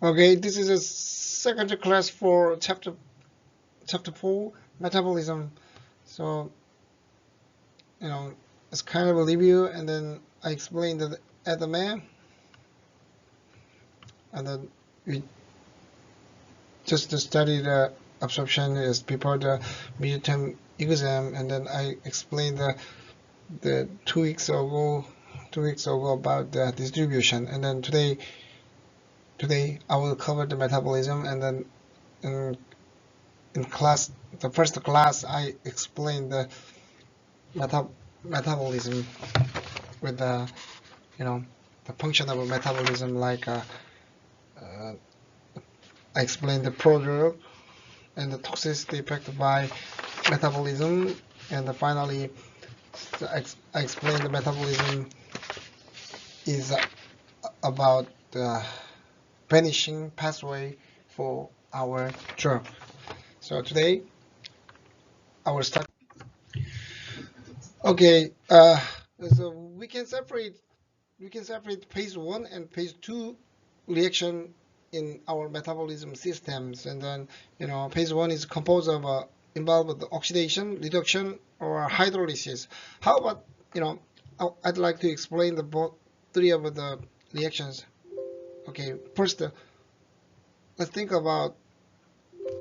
Okay, this is a second class for chapter 4, metabolism. So, it's kind of a review, and then I explained that at the man, and then we just study the absorption is before the midterm exam, and then I explained the 2 weeks ago about the distribution, and then today I will cover the metabolism, and then in class, the first class, I explained the metabolism with the the function of metabolism, like I explained the product and the toxicity effect by metabolism, and finally I explained the metabolism is about the vanishing pathway for our drug. So today I will start. Okay, so we can separate phase 1 and phase 2 reaction in our metabolism systems, and then phase 1 is composed of involved with oxidation, reduction, or hydrolysis. How about I'd like to explain the both three of the reactions. Okay, first let's think about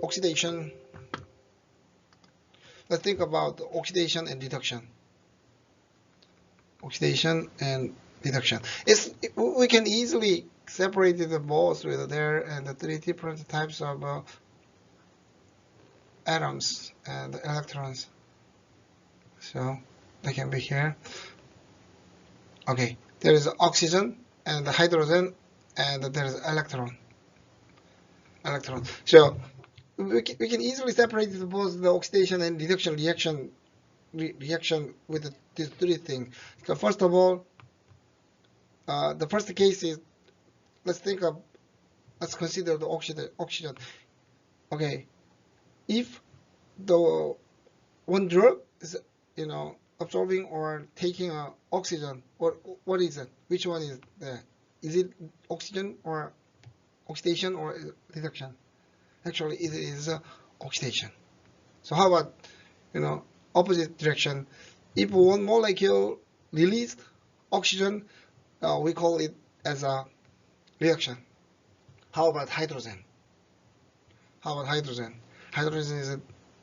oxidation. Let's think about oxidation and reduction. Oxidation and reduction. We can easily separate the both with there and the three different types of atoms and electrons. So they can be here. Okay, there is oxygen and the hydrogen, and there is electron. So we can easily separate both the oxidation and reduction reaction with these three things. So first of all, the first case is, let's consider the oxygen. Okay, if the one drug is absorbing or taking oxygen, or what is it? Which one is there? Is it oxygen or oxidation or reduction? Actually, it is oxidation. So how about opposite direction? If one molecule released oxygen, we call it as a reaction. How about hydrogen? Hydrogen is a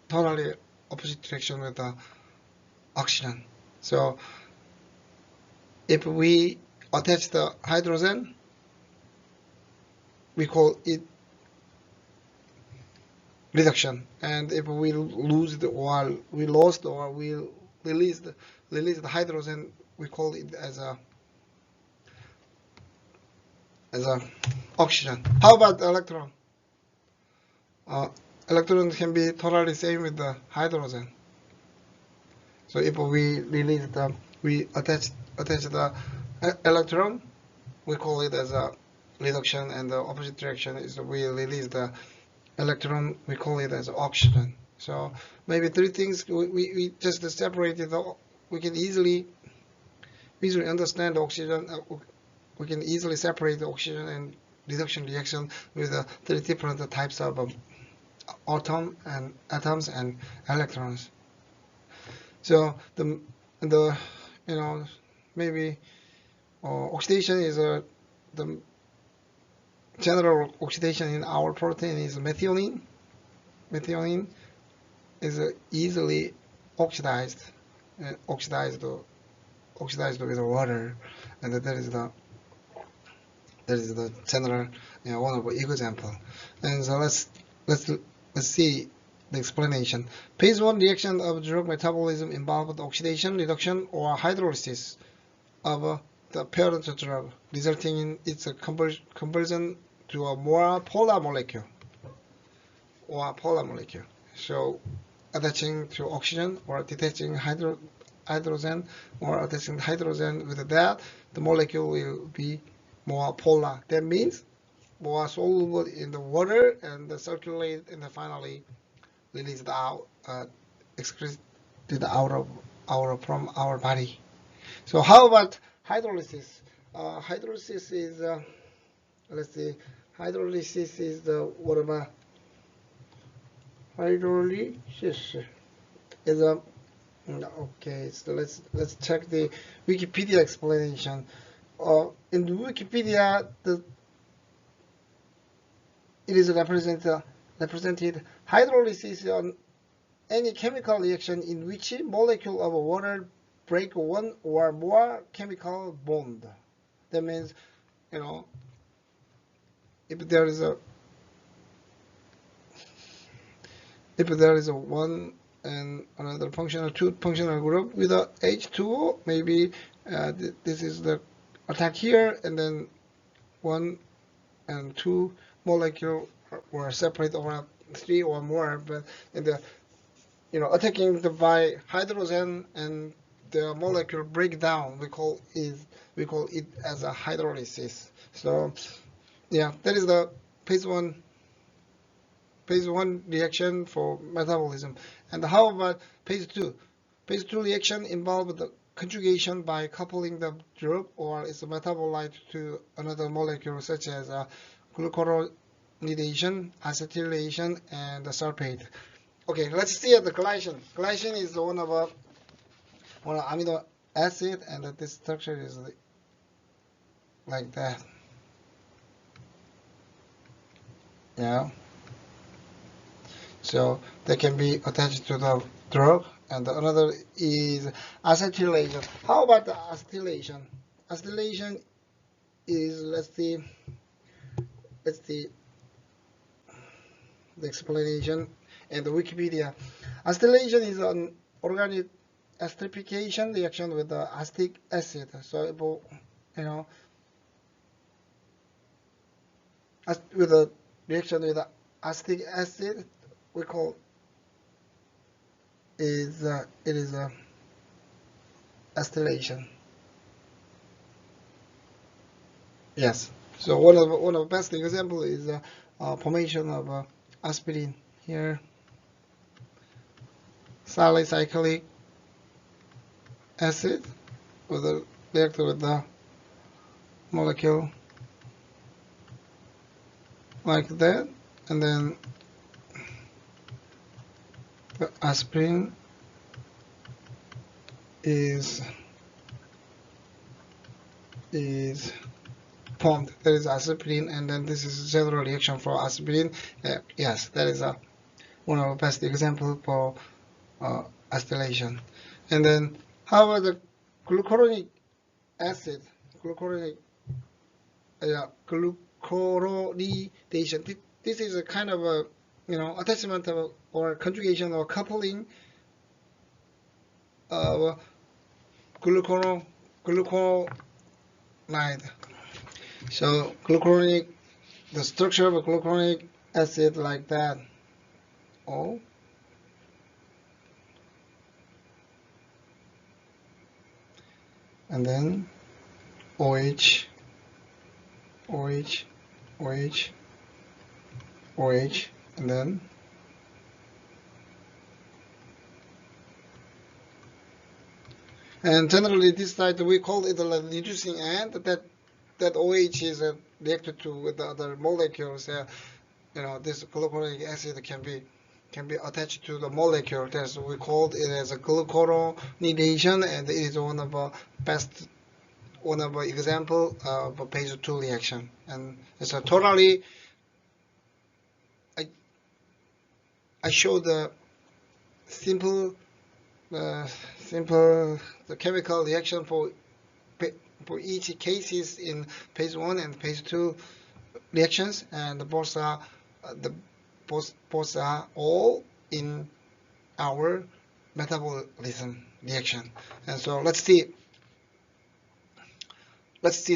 totally opposite direction with the oxygen. So if we attach the hydrogen, we call it reduction, and if we lost or we release the hydrogen, we call it as a oxygen. How about electron? Electron can be totally same with the hydrogen. So if we attach the electron, we call it as a reduction, and the opposite direction is we release the electron, we call it as oxygen. So maybe three things we just separated. We can easily understand the oxygen. We can easily separate the oxygen and reduction reaction with the three different types of atoms and electrons. So maybe oxidation is the general oxidation in our protein is methionine. Methionine is easily oxidized with water, and that is the general one of the example. And so let's see the explanation. Phase 1 reaction of drug metabolism involved oxidation, reduction, or hydrolysis of the parent drug, resulting in its conversion to a more polar molecule. So attaching to oxygen or detaching hydrogen or attaching hydrogen with that, the molecule will be more polar. That means more soluble in the water and circulate, and finally released out, excreted out from our body. So how about hydrolysis? Hydrolysis is let's see, hydrolysis is the what about hydrolysis is a okay. So let's check the Wikipedia explanation. In the Wikipedia, it is represented hydrolysis on any chemical reaction in which molecule of water break one or more chemical bond. That means, you know, if there is a one and another two functional group with a H2O, maybe this is the attack here, and then one and two molecule were separate over three or more, but in the attacking the by hydrogen and the molecule breakdown, we call it as a hydrolysis. So yeah, that is the phase one reaction for metabolism. And how about phase two? Phase two reaction involves the conjugation by coupling the drug or its metabolite to another molecule, such as glucuronidation, acetylation, and the sulfate. Okay, let's see at the glycine. Glycine is one of amino acid, and this structure is like that. Yeah. So they can be attached to the drug, and another is acetylation. How about the acetylation? Acetylation is let's see the explanation and the Wikipedia. Acetylation is an organic esterification reaction with the acetic acid. So with the reaction with the acetic acid, we call it is a acetylation. Yes. So one of the best example is formation of aspirin here. Salicylic acid with the reactor with the molecule like that, and then the aspirin is formed. There is aspirin, and then this is general reaction for aspirin. Yes, that is one of the best example for acetylation. And then how about the glucuronic acid? Glucuronidation. This is a kind of a attachment of or conjugation or coupling of glucuronide. So the structure of a glucuronic acid like that. Oh. And then OH, and then generally this side we call it the reducing end. That OH is reacted to with the other molecules. This glucuronic acid can be attached to the molecule. That's we called it as a glucuronidation, and it is one of the example of a phase 2 reaction. And it's a totally I show the simple the chemical reaction for each cases in phase 1 and phase 2 reactions, and both are all in our metabolism reaction. And so let's see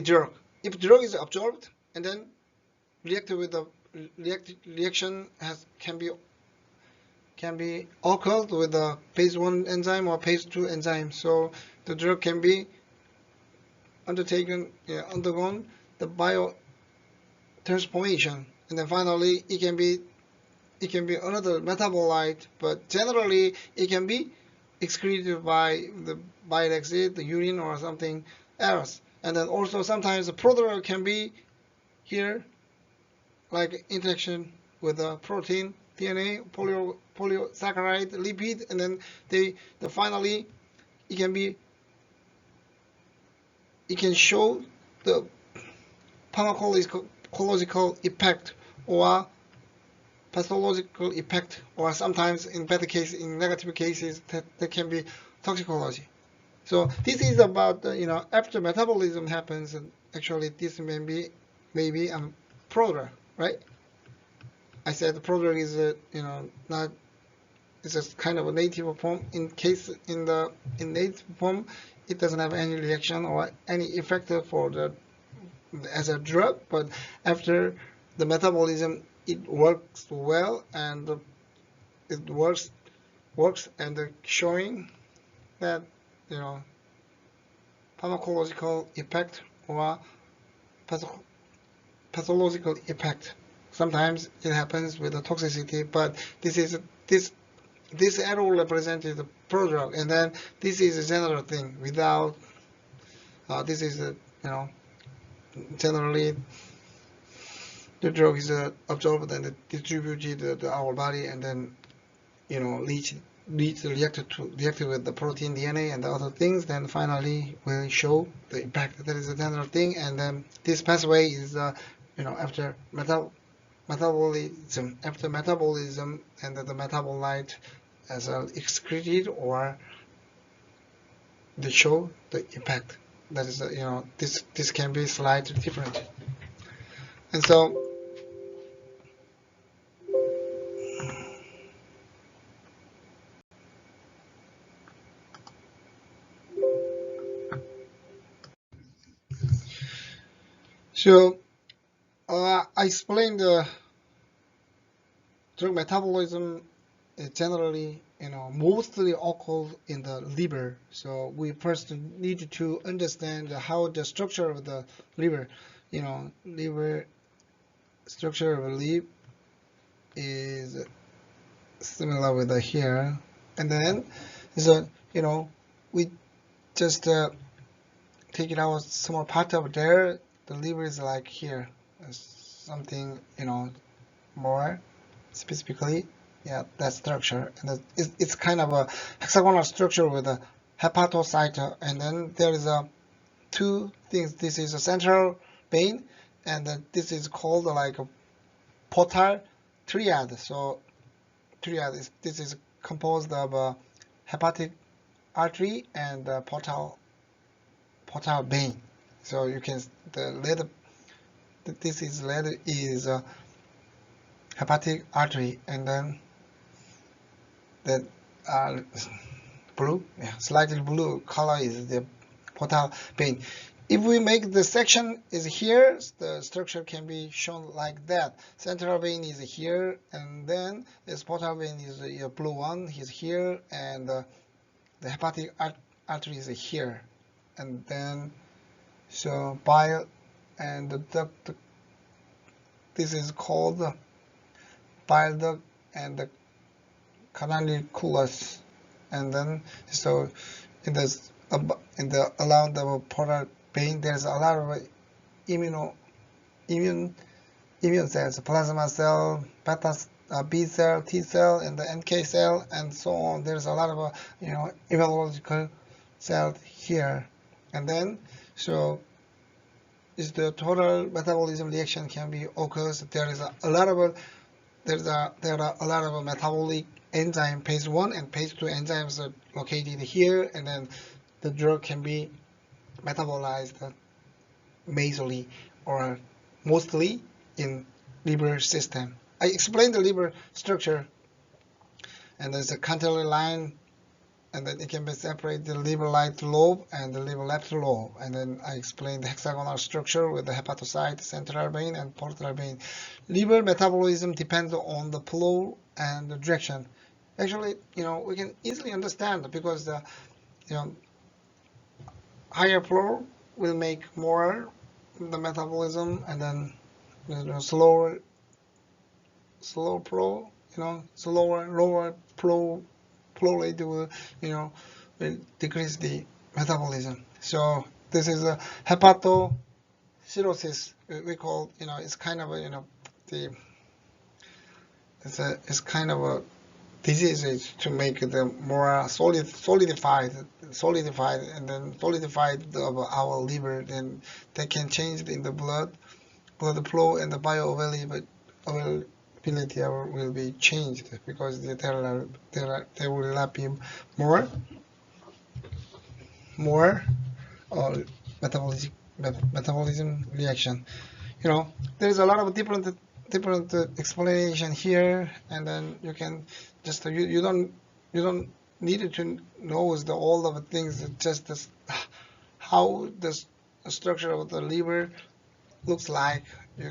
drug. If drug is absorbed and then reacted with the reaction can be occurred with the phase 1 enzyme or phase 2 enzyme. So the drug can be undergone the biotransformation, and then finally it can be another metabolite, but generally it can be excreted by the bile exit, the urine or something else. And then also sometimes the product can be here like interaction with the protein, DNA, polysaccharide, lipid, and then finally it can show the pharmacological effect or pathological effect, or sometimes in better case, in negative cases, that can be toxicology. So this is about after metabolism happens, and actually this may be a prodrug, right? I said the prodrug is not, it's just kind of a native form. In native form, it doesn't have any reaction or any effect as a drug, but after the metabolism, it works well, and it works and showing that pharmacological effect or pathological effect. Sometimes it happens with the toxicity, but this arrow represented the prodrug, and then this is a general thing. Without this is generally the drug is absorbed and distributed to our body, and then leads reacted with the protein, DNA, and the other things. Then finally will show the impact. That is a general thing, and then this pathway is after metabolism, and the metabolite as excreted or they show the impact. That is this can be slightly different, and so. So I explained drug metabolism generally, mostly occurs in the liver. So we first need to understand how the structure of the liver, liver structure of the liver is similar with the here, and then so we just take it out small part of there. The liver is like here, something more specifically, yeah, that structure, and it's kind of a hexagonal structure with a hepatocyte, and then there is two things. This is a central vein, and this is called like a portal triad. So this is composed of a hepatic artery and portal vein. So you can this is hepatic artery, and then the blue, yeah, slightly blue color is the portal vein. If we make the section is here, the structure can be shown like that. Central vein is here, and then this portal vein is the blue one is here, and the hepatic artery is here, and then so bile and the duct. This is called bile duct and the canalicus, and then so in the around the portal vein there's a lot of immune cells, plasma cell, beta B cell, T cell, and the NK cell, and so on. There's a lot of immunological cells here, and then so is the total metabolism reaction can be occurs. There is a lot of there are a lot of metabolic enzyme phase 1 and phase 2 enzymes are located here, and then the drug can be metabolized majorly or mostly in liver system. I explained the liver structure, and there's a cantilever line, and then it can be separated the liver right lobe and the liver left lobe, and then I explained the hexagonal structure with the hepatocyte, central vein, and portal vein. Liver metabolism depends on the flow and the direction. Actually, we can easily understand because the higher flow will make more the metabolism, and then slower flow, lower flow rate will decrease the metabolism. So this is a hepatocirrhosis. We call it's kind of a it's kind of a disease to make the more solidified, and then solidified of our liver. Then they can change in the blood flow, and the bioavailability will be changed, because there will not be more or metabolism reaction. There's a lot of different explanation here, and then you can just you don't need to know all of the things. Just how the structure of the liver looks like. You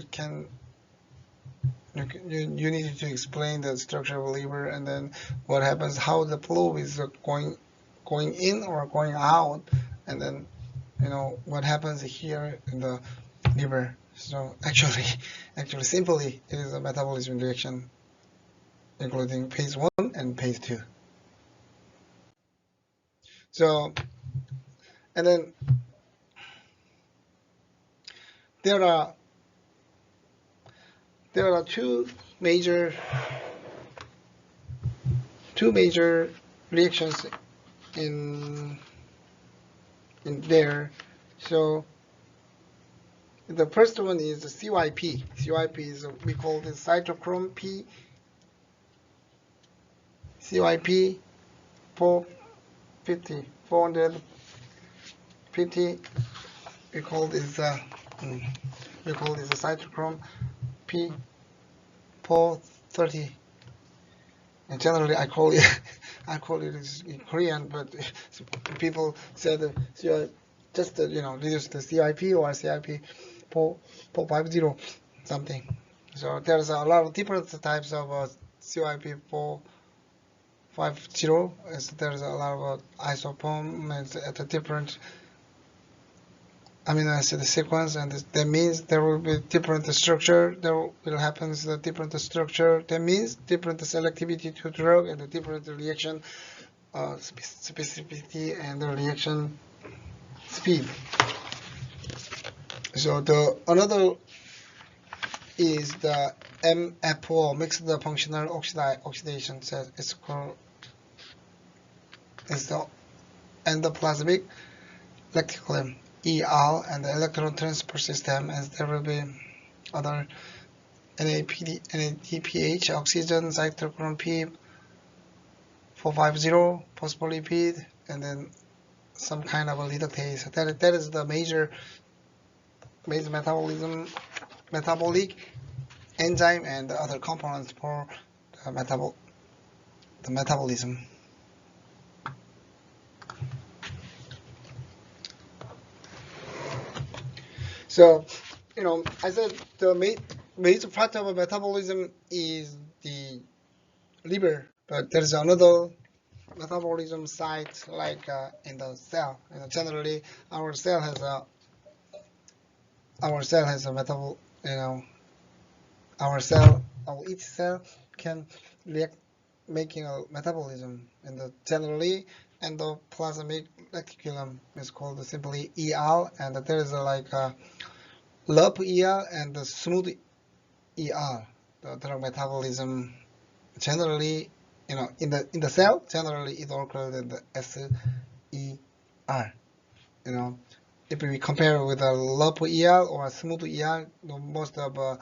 need to explain the structure of the liver, and then what happens, how the flow is going in or going out, and then what happens here in the liver. So actually simply, it is a metabolism reaction, including phase 1 and phase 2. So, and then there are two major reactions in there. So the first one is the CYP. CYP is, we call this cytochrome P. CYP 450. We call this the cytochrome P 430. And generally, I call it in Korean, but people said just reduce the CYP or CYP 450 something. So there's a lot of different types of CYP 450. There's a lot of isoform at a different amino acid sequence, and that means there will be different structure. There will happen the different structure. That means different selectivity to drug and the different reaction specificity and the reaction speed. So another is the MFO, mixed functional oxidation. So it's called the endoplasmic reticulum. ER and the electron transport system, as there will be other NADPH, oxygen, cytochrome P 450, phospholipid, and then some kind of a reductase. That is the major metabolic enzyme and the other components for the metabolism. So, I said the major part of metabolism is the liver, but there's another metabolism site like in the cell. Generally, our cell has a metabol. Each cell can react making a metabolism, and generally endoplasmic reticulum is called simply ER, and there is like a lump ER and the smooth ER. The drug metabolism generally, in the cell, generally it occurs in the SER. If we compare with a lump ER or a smooth ER, most of drug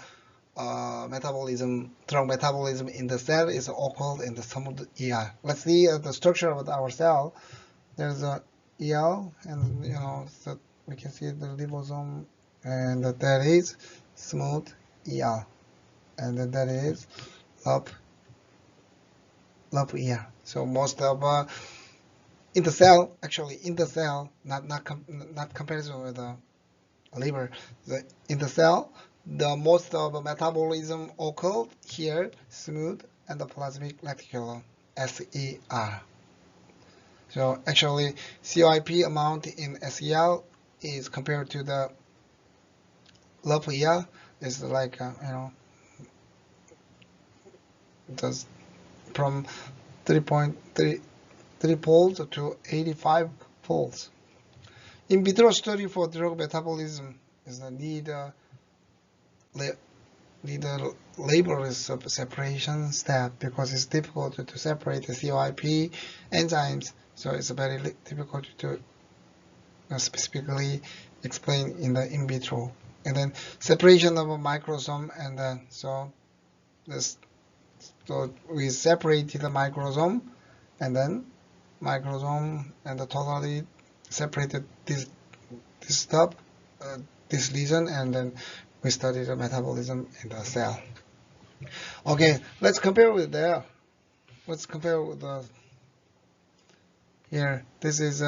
metabolism in the cell is occurred in the smooth ER. Let's see the structure of our cell. There's a ER, and so we can see the ribosome, and that is smooth ER, and that is lump ER. So most of in the cell, not comparison with the liver. In the cell, the most of metabolism occurred here, smooth endoplasmic reticulum, SER. So actually, CYP amount in SEL is compared to the lump ER is like does from 3.3 folds to 85 folds. In vitro study for drug metabolism is the need need a laborious separation step because it's difficult to separate the CYP enzymes. So it's very difficult to specifically explain in the in vitro. And then separation of a microsome, and then so we separated the microsome, and then microsome and totally separated this stuff, this lesion, and then we studied the metabolism in the cell. Okay, let's compare with there. Let's compare with the here. This is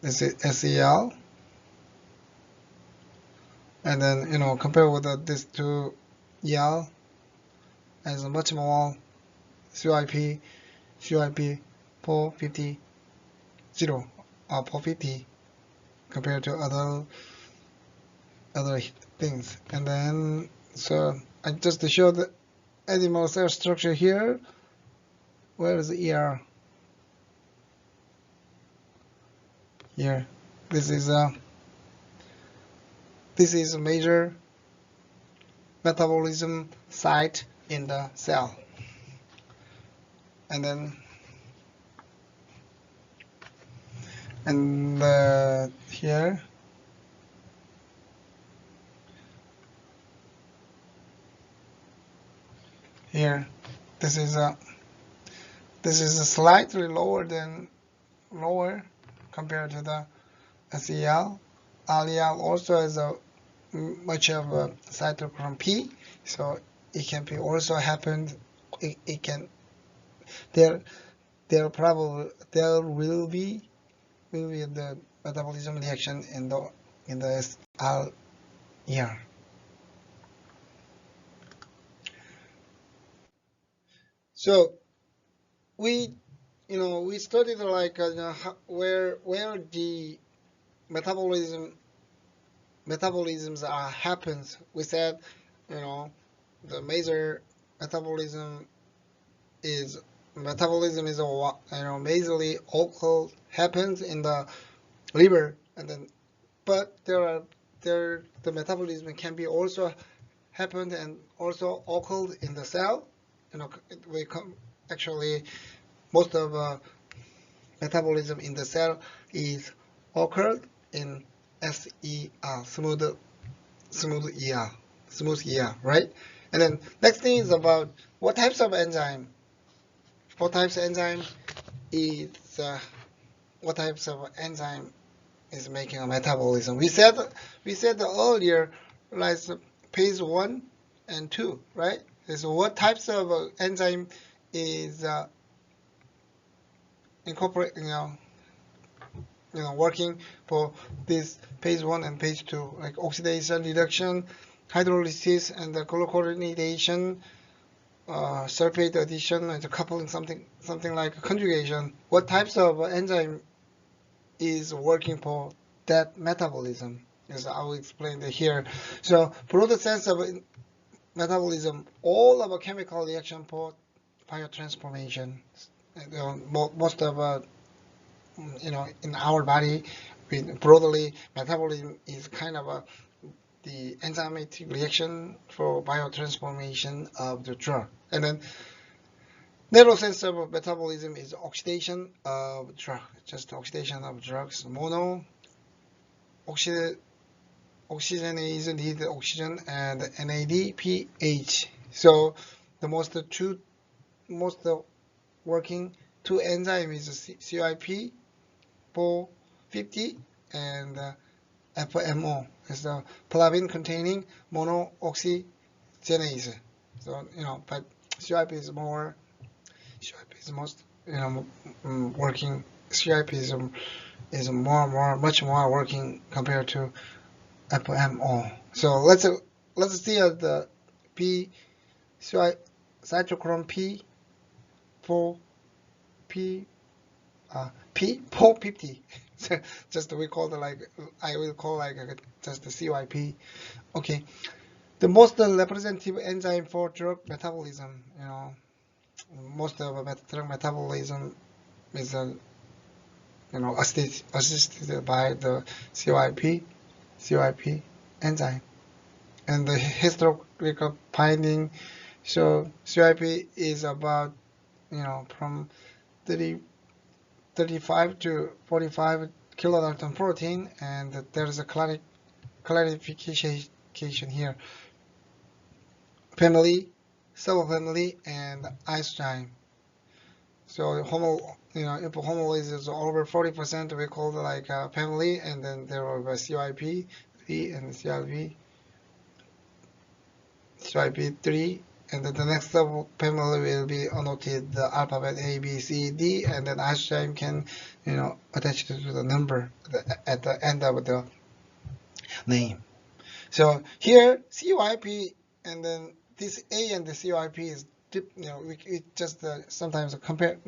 SEL, and then compare with this two EL as a much more CYP 450 0 or 450 compared to other things. And then so I just to show the animal cell structure here. Where is the ER? Here. This is a major metabolism site in the cell. And then here this is a slightly lower compared to the SEL. LEL also has a much of a cytochrome P, so it can be also happened. It can there will be the metabolism reaction in the LER. So we studied like where the metabolisms happens. We said the major metabolism is majorly occur happens in the liver, and then but the metabolism can be also happened and also occurred in the cell. Actually most of metabolism in the cell is occurred in SER, smooth ER, right? And then next thing is about what types of enzyme. What types of enzyme is making a metabolism? We said earlier, like phase 1 and 2, right? So what types of enzyme is incorporating, working for this phase 1 and phase 2, like oxidation, reduction, hydrolysis, and the glucuronidation, sulfate addition, and coupling, something like conjugation. What types of enzyme is working for that metabolism? As I will explain it here. So, for the sense of metabolism, all of a chemical reaction for biotransformation. Most of in our body, broadly, metabolism is kind of the enzymatic reaction for biotransformation of the drug. And then narrow sense of metabolism is oxidation of drug, just oxidation of drugs. Mono oxygenase need oxygen, and NADPH. So the most working two enzymes is CYP 450 and FMO. It's the flavin containing monooxygenase. So but CYP is most working. CYP is much more working compared to FMO. So let's see the cytochrome P450. Just we call it like I will call like just the CYP. Okay, the most representative enzyme for drug metabolism. Most of drug metabolism is assisted by the CYP. enzyme. And the historical finding show CYP is about, from 35 to 45 kilodalton protein, and there is a clarification here. Family, subfamily, and isotype. So if homolase is over 40%, we call it like a family, and then there are CYP 3 and CYP 3, and then the next subfamily will be annotated the alphabet A, B, C, D, and then isotype can, attach to the number at the end of the name. So here CYP, and then this A and the CYP is, we just sometimes compare,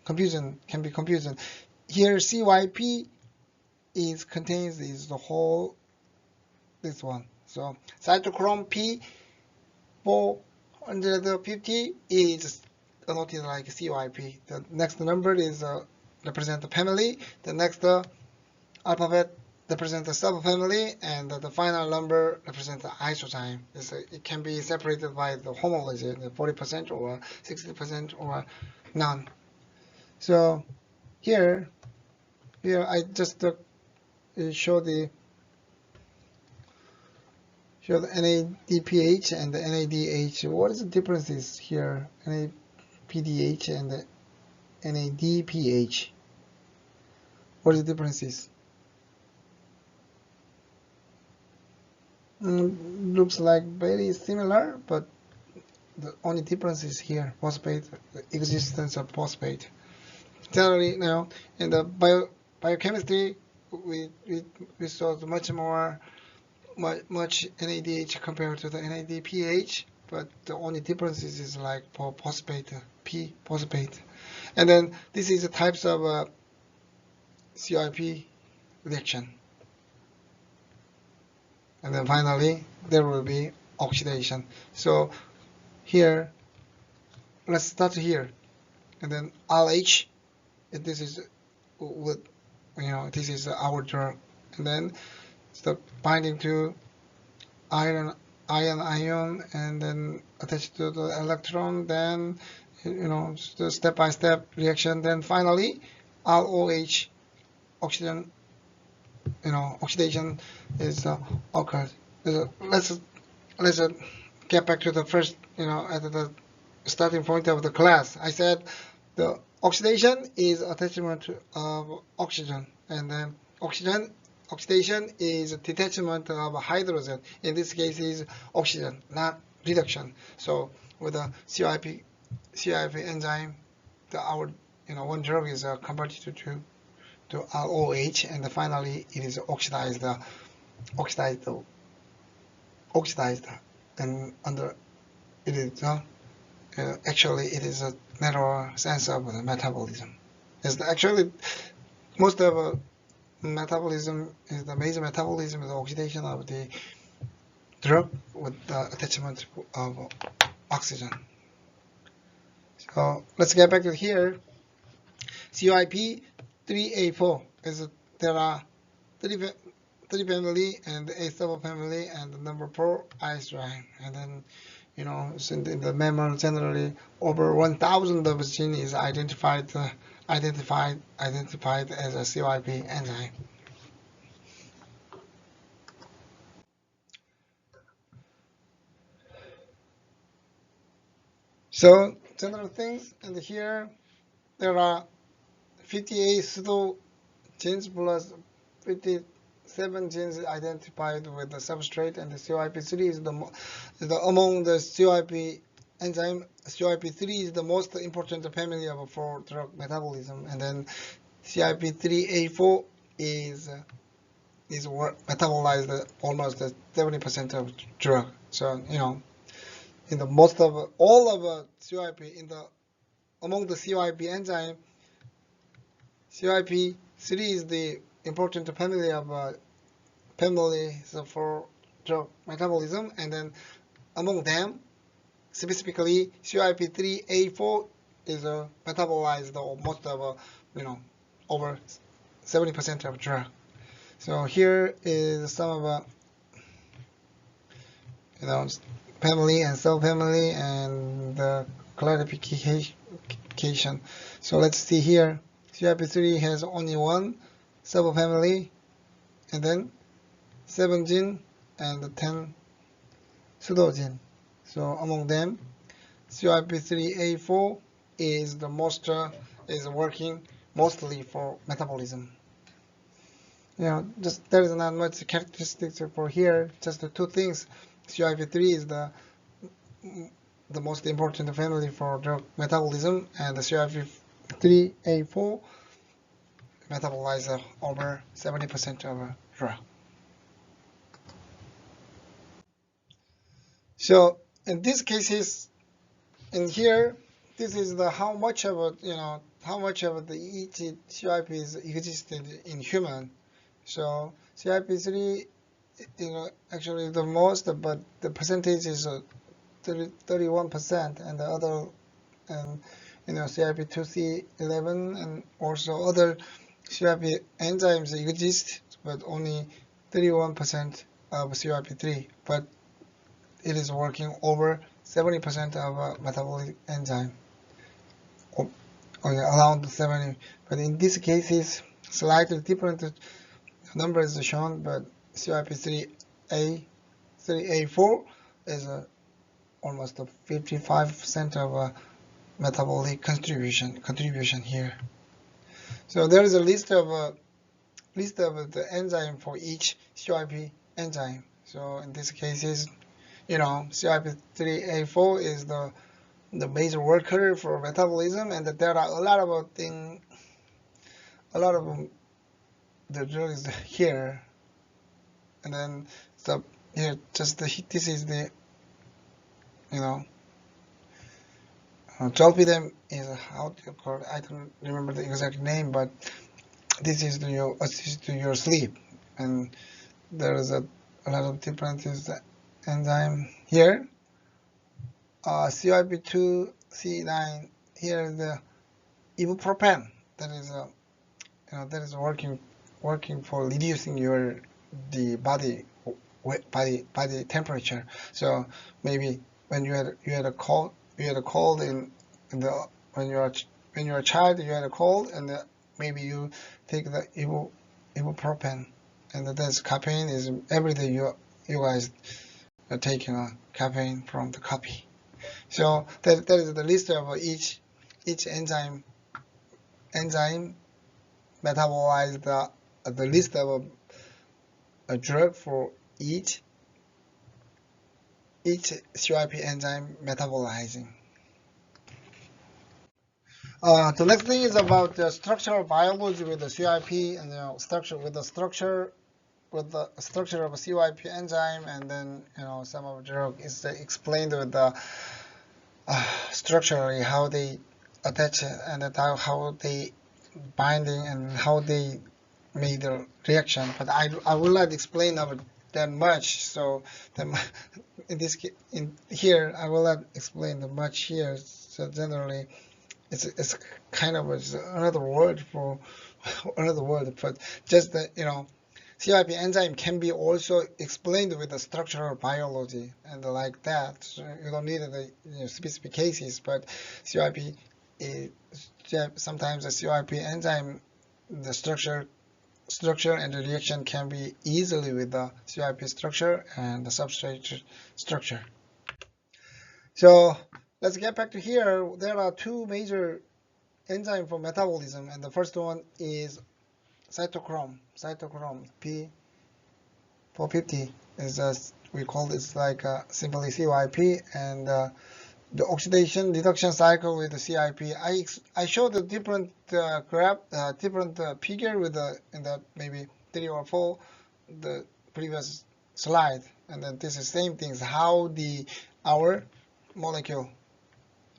confusion can be confusing. Here CYP contains the whole, this one. So cytochrome P450 is denoted like CYP. The next number is represent the family. The next alphabet represent the subfamily, and the final number represents the isotype. It can be separated by the homolase, 40% or 60% or none. So here I just show the NADPH and the NADH. What is the differences here? NAPDH and the NADPH. What is the differences? Looks like very similar, but the only difference is here, phosphate, the existence of phosphate. Generally, in the biochemistry, we saw much NADH compared to the NADPH, but the only difference is like for phosphate, P phosphate. And then this is the types of CYP reaction. And then finally, there will be oxidation. So here, let's start here. And then LH, this is with, this is our drug. And then the binding to iron, and then attached to the electron. Then, the step-by-step reaction. Then finally, ROH, oxygen. Oxidation is occurs. Let's get back to the first, at the starting point of the class. I said the oxidation is attachment of oxygen, and then oxidation is detachment of hydrogen. In this case, is oxygen, not reduction. So with the CYP enzyme, our one drug is converted to ROH, and finally it is oxidized, and under it is actually it is a narrower sense of the metabolism. It's actually most of metabolism is the major metabolism is the oxidation of the drug with the attachment of oxygen. So let's get back to here. CYP 3A4 is there are three family and a subfamily, and the number 4 isotype. And then in the mammal generally over 1,000 of gene is identified as a CYP enzyme. So general things, and here there are 58 pseudo genes plus 57 genes identified with the substrate, and the CYP3 is among the CYP enzyme. CYP3 is the most important family for drug metabolism, and then CYP3A4 is metabolized almost 70% of drug. So in the most of all of CYP among the CYP enzyme, CYP3 is the important family for drug metabolism, and then among them, specifically CYP3A4 is metabolized most of over 70% of drug. So here is some of family and subfamily and the classification. So let's see here. CYP3 has only one subfamily and then 7 gene and 10 pseudogene. So among them, CYP3A4 is the most is working mostly for metabolism. Just there is not much characteristics for here. Just the two things. CYP3 is the most important family for drug metabolism, and the CYP3A4 metabolize over 70% of drug. So in these cases, in here, this is the how much of the each CYP is existed in human. So CYP3, actually the most, but the percentage is 31%, and the other, CYP2C11 and also other CYP enzymes exist, but only 31% of CYP3, but it is working over 70% of metabolic enzyme, or around 70. But in these cases, slightly different numbers are shown, but CYP3A4 is almost 55% of metabolic contribution here. So there is a list of the enzyme for each CYP enzyme. So in these cases, CYP3A4 is the major worker for metabolism, and that there are a lot of the drug is here, and then here this is the Zolpidem is how do you call it? I don't remember the exact name, but this is to assist to your sleep, and there is a lot of different enzyme here. CYP2C9 here is the ibuprofen that is working for reducing the body temperature. So maybe when you had a cold when you're a child, you had a cold, and maybe you take the ibuprofen, and that's caffeine is every day you guys are taking caffeine from the coffee. So that is the list of each enzyme metabolize the list of a drug for each CYP enzyme metabolizing. The next thing is about the structural biology with the CYP, and the structure of a CYP enzyme, and then some of the drug is explained with the structurally how they attach and how they binding and how they made the reaction. But I will not explain about that much. So in here I will not explain that much here. So generally, it's kind of another word for another word, but just that CYP enzyme can be also explained with the structural biology and like that. So you don't need the specific cases, but CYP sometimes the CYP enzyme, the structure and the reaction can be easily with the CYP structure and the substrate structure. So let's get back to here. There are two major enzymes for metabolism, and the first one is cytochrome P450 is we call this like simply CYP, and the oxidation reduction cycle with the CYP. I showed a different graph, different figure with in the maybe 3 or 4 the previous slide, and then this is same things how our molecule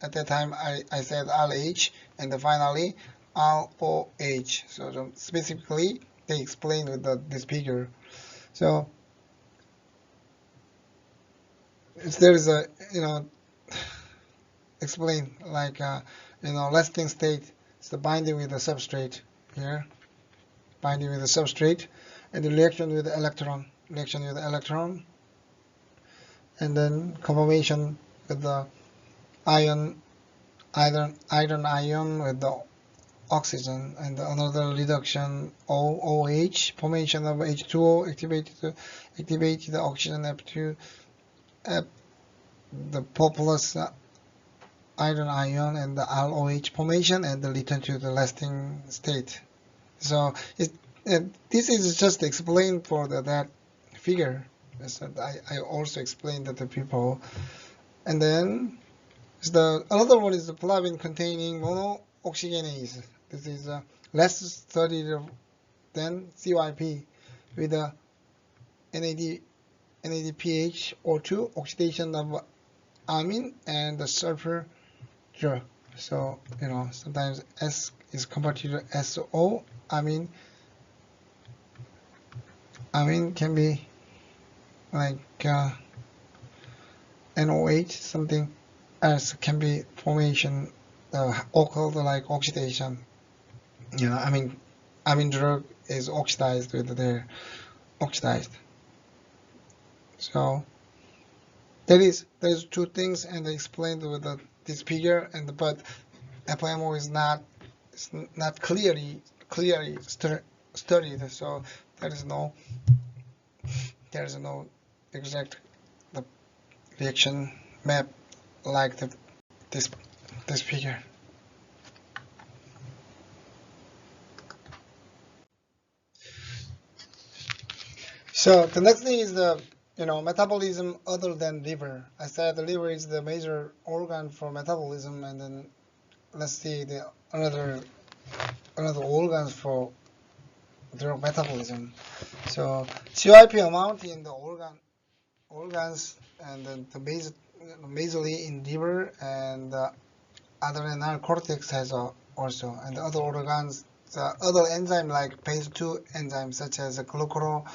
at that time I said RH, and then finally ROH. So specifically they explain with this figure. So if there is a explain like resting state is the binding with the substrate here, binding with the substrate, and the reaction with the electron, and then conformation with the iron ion with the oxygen, and another reduction OH, formation of H2O, activated oxygen F2, the 4 plus iron ion, and the ROH formation, and the return to the resting state. So this is just explained for that figure. So I also explained that to people. And then another one is the flavin containing monooxygenase. This is less studied than CYP with a NADPH O2 oxidation of amine and the sulfur drug. So sometimes S is converted to SO. Amine can be like NOH, something else can be formation occurred like oxidation. Amine drug is oxidized with their oxidized. So there's two things, and I explained with this figure, but FMO is not clearly studied, so there is no exact reaction map like this figure. So the next thing is the metabolism other than liver. I said the liver is the major organ for metabolism, and then let's see the another organs for drug metabolism. So CYP amount in the organs, and then majorly in liver, and other renal cortex has also, and the other organs, the other enzyme like phase 2 enzymes such as glucuronosyl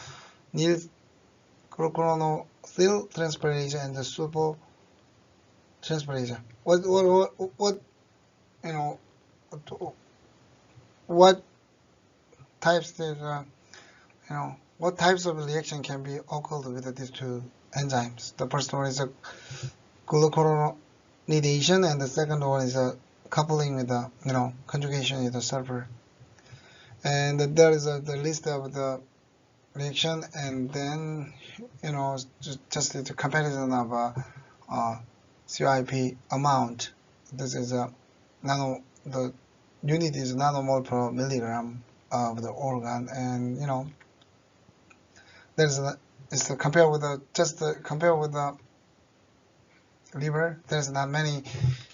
transferase and the super transferase. What types what types of reaction can be occurred with these two enzymes? The first one is a glucuronidation, and the second one is a coupling with the conjugation with the sulfur. And there is the list of the reaction, and then just the comparison of CYP amount. This is the unit is nanomole per milligram of the organ, and it's to compare with the liver. There's not many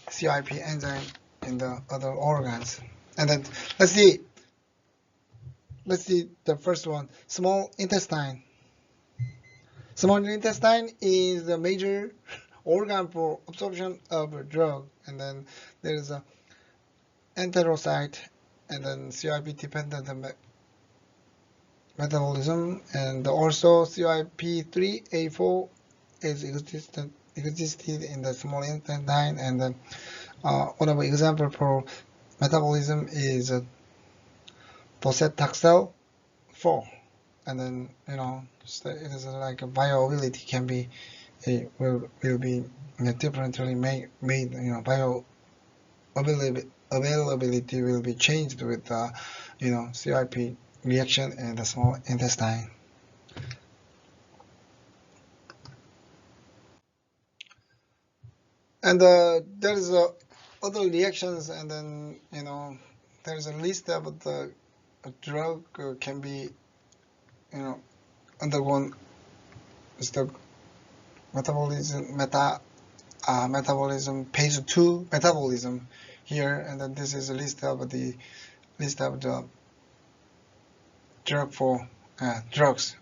CYP enzyme in the other organs. And then let's see the first one, small intestine. Small intestine is the major organ for absorption of a drug, and then there is a enterocyte, and then CYP dependent metabolism, and also CYP3A4 is existed in the small intestine, and then one of the example for metabolism is docetaxel 4, and then it is like a bioavailability can be will be differently made. Bioavailability will be changed with CYP reaction in the small intestine. And there is other reactions, and then there is a list of the drug can be undergone. Is the metabolism phase 2 metabolism here, and then this is a list of the drugs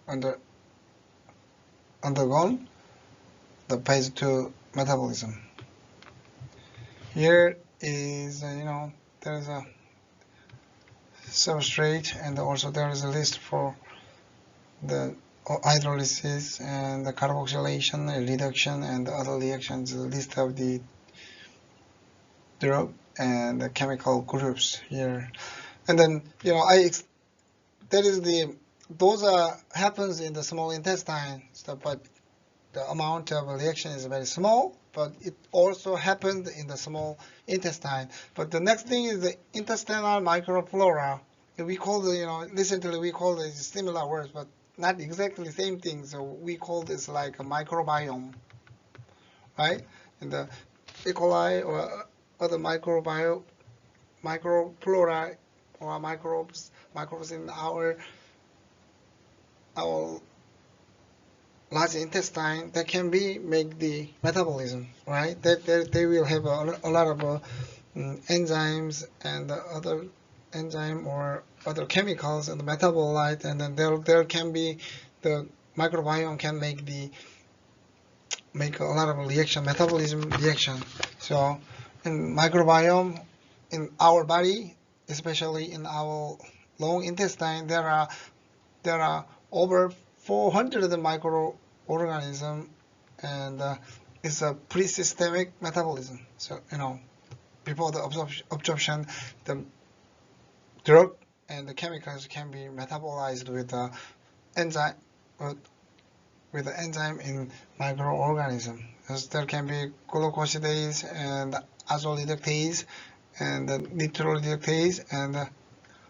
undergone the phase 2 metabolism. Here is there is a substrate, and also there is a list for the hydrolysis and the carboxylation, reduction, and the other reactions. The list of the drug and the chemical groups here, and then that is those happens in the small intestine stuff, but the amount of reaction is very small, but it also happened in the small intestine. But the next thing is the intestinal microflora. We call the, recently we call it similar words, but not exactly the same thing. So we call this like a microbiome, right? And the E. coli or other microflora or microbes in our large intestine that can be make the metabolism, right? That they will have a lot of enzymes and other enzyme or other chemicals in the metabolite, and then there can be the microbiome can make a lot of reaction, metabolism reaction. So in microbiome in our body, especially in our long intestine, there are over 400 microorganisms, and it's a pre-systemic metabolism. So before the absorption, the drug and the chemicals can be metabolized with the enzyme in microorganism. There can be glucosidase and azoreductase and nitroreductase and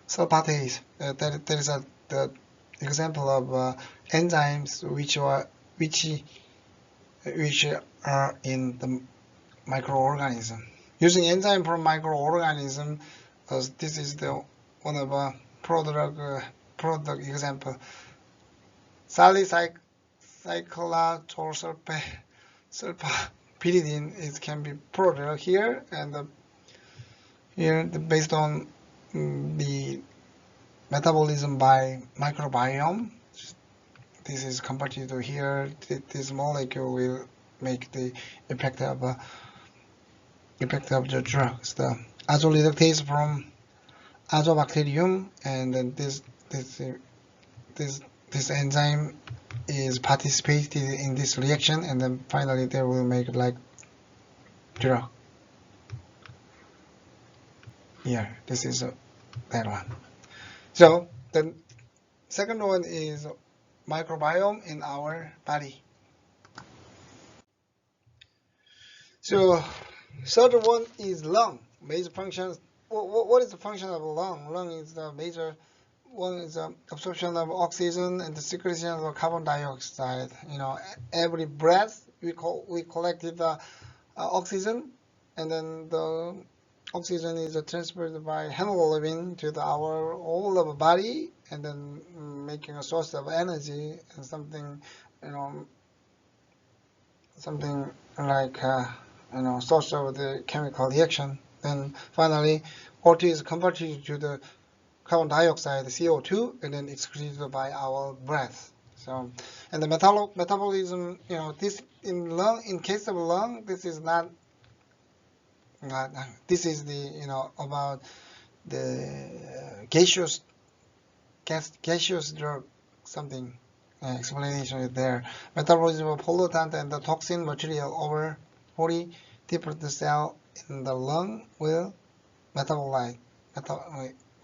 sulfatase. That is the example of enzymes which are in the microorganism. Using enzyme from microorganism, this is the one of a product example. Salicylatosulfapyridine can be product here, and here based on the metabolism by microbiome. This is converted to here. This molecule will make the effect of the drugs. The azoreductase from azobacterium, and then this enzyme is participated in this reaction, and then finally they will make like drug. Here, this is that one. So the second one is microbiome in our body. So third one is lung. Major functions. What is the function of a lung? Lung is the major one is absorption of oxygen and the secretion of carbon dioxide. Every breath we collected the oxygen, and then the oxygen is transferred by hemoglobin to our whole of body, and then making a source of energy and something like source of the chemical reaction. Then finally O2 is converted to the carbon dioxide, CO2, and then excreted by our breath. So, and the metabolism, this in case of lung, this is not this is the about the gaseous drug, something explanation is there. Metabolism of pollutant and the toxin material over 40 different cell in the lung will metabolize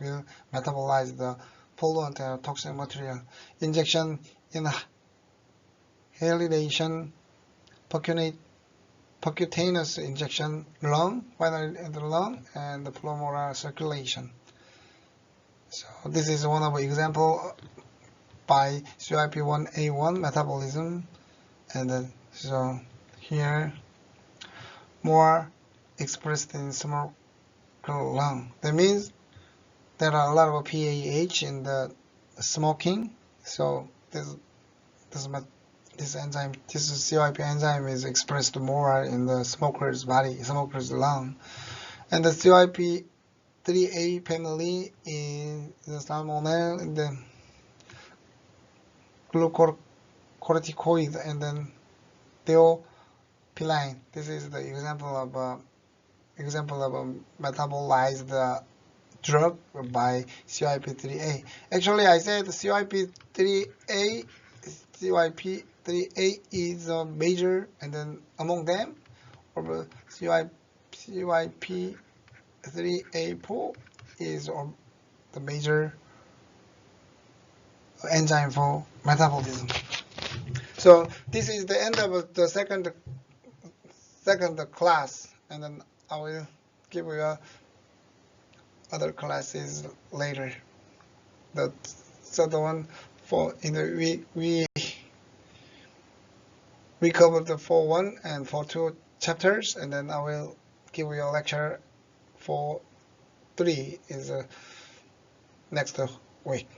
the pollutant and toxin material. Injection, inhalation, percutaneous injection, lung, finally in the lung, and the pulmonary circulation. So this is one of the example by CYP1A1 metabolism, and then so here more expressed in small lung. That means there are a lot of PAH in the smoking. So this enzyme, this CYP enzyme is expressed more in the smoker's body, smoker's lung. And the CYP3A family is the salmonella, and the glucocorticoid, and then theophylline. This is the example of a metabolized drug by CYP3A. Actually, I said CYP3A is a major, and then among them, or CYP3A4 is the major enzyme for metabolism. So this is the end of the second class, and then I will give you other classes later. The third one for we covered the 4.1 and 4.2 chapters, and then I will give you a lecture for 3 is next week.